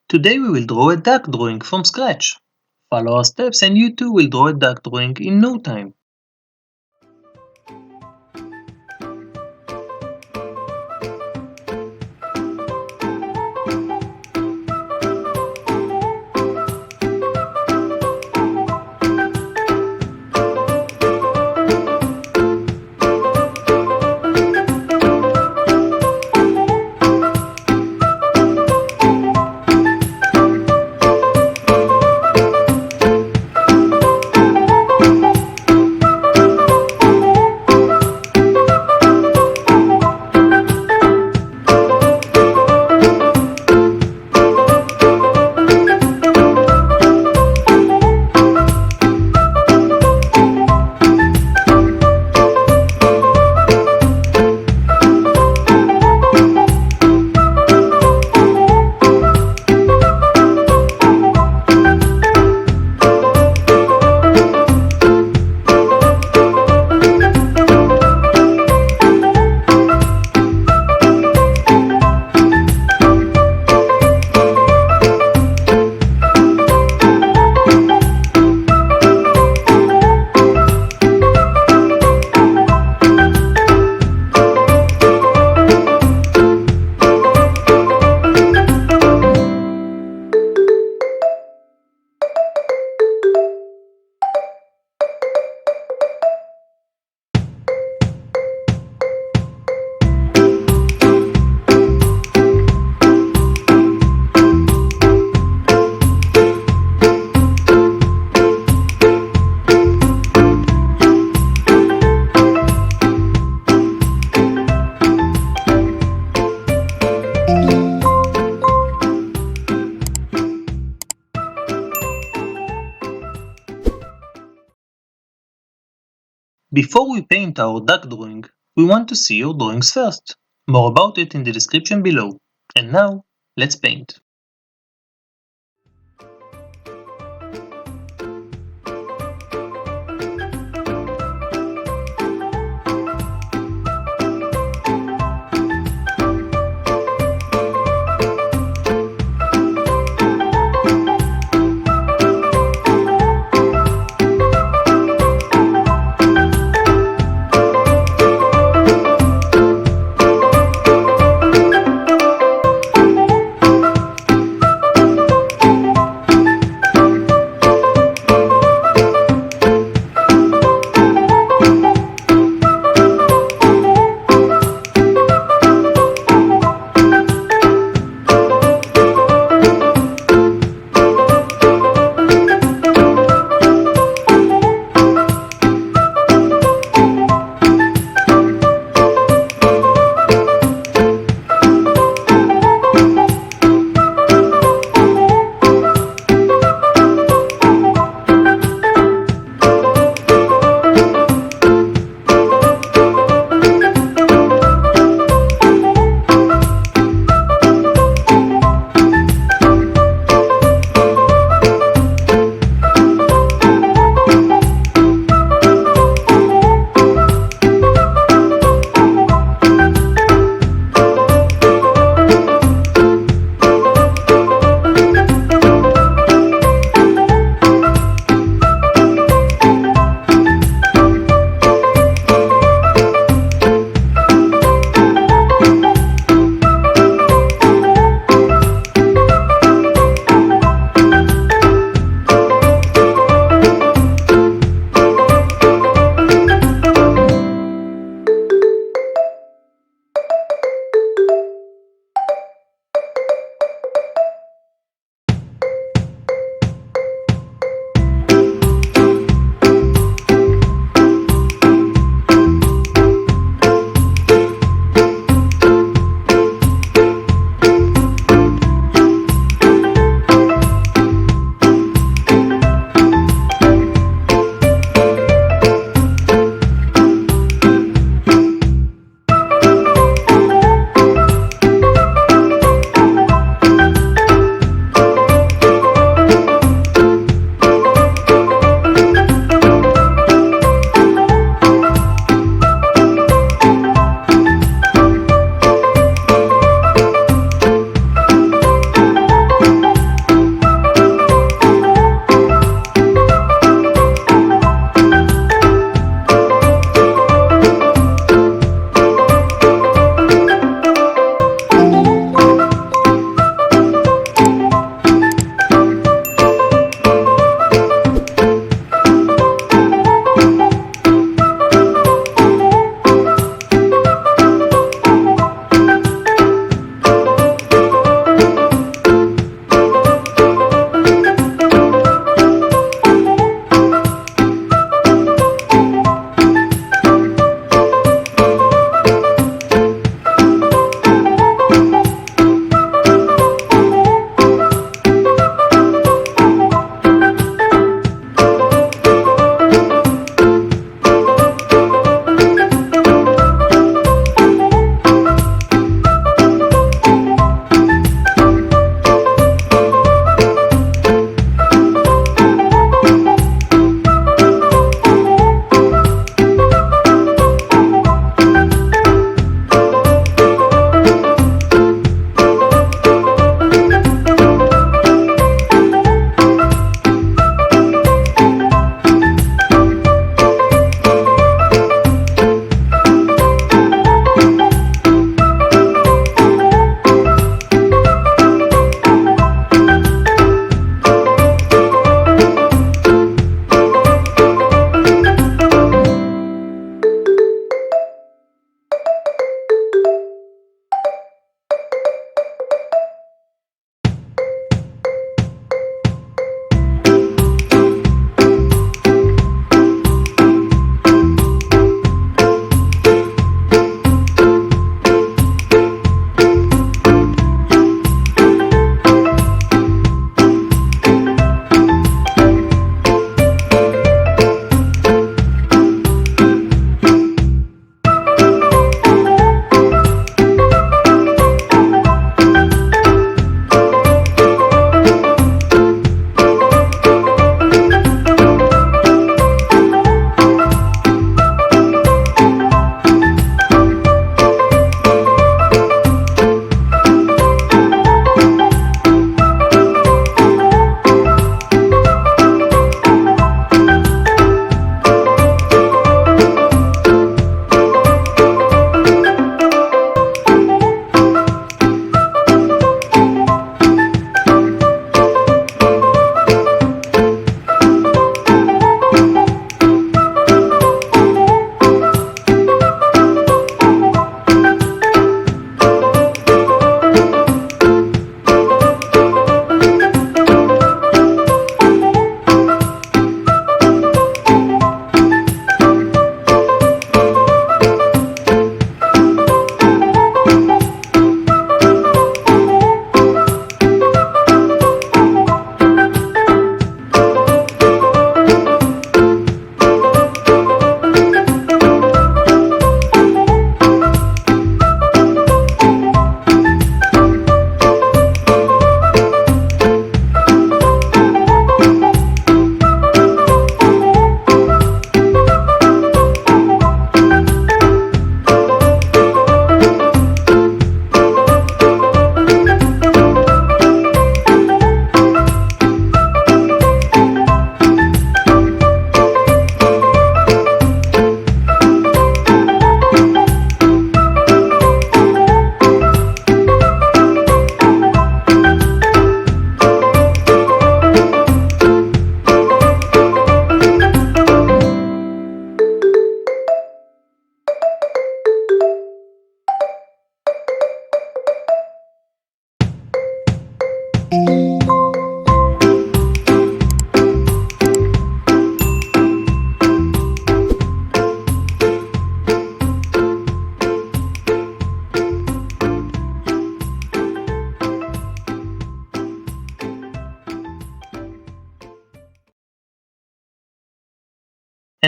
Today we will draw a duck drawing from scratch. Follow our steps and you too will draw a duck drawing in no time. Before we paint our duck drawing, we want to see your drawings first. More about it in the description below. And now, let's paint.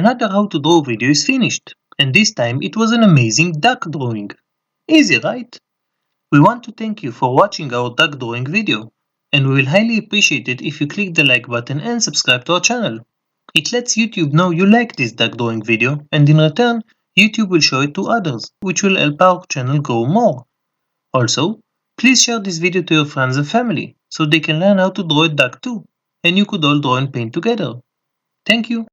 Another how to draw video is finished, and this time it was an amazing duck drawing. Easy, right? We want to thank you for watching our duck drawing video, and we will highly appreciate it if you click the like button and subscribe to our channel. It lets YouTube know you like this duck drawing video, and in return, YouTube will show it to others, which will help our channel grow more. Also, please share this video to your friends and family, so they can learn how to draw a duck too, and you could all draw and paint together. Thank you.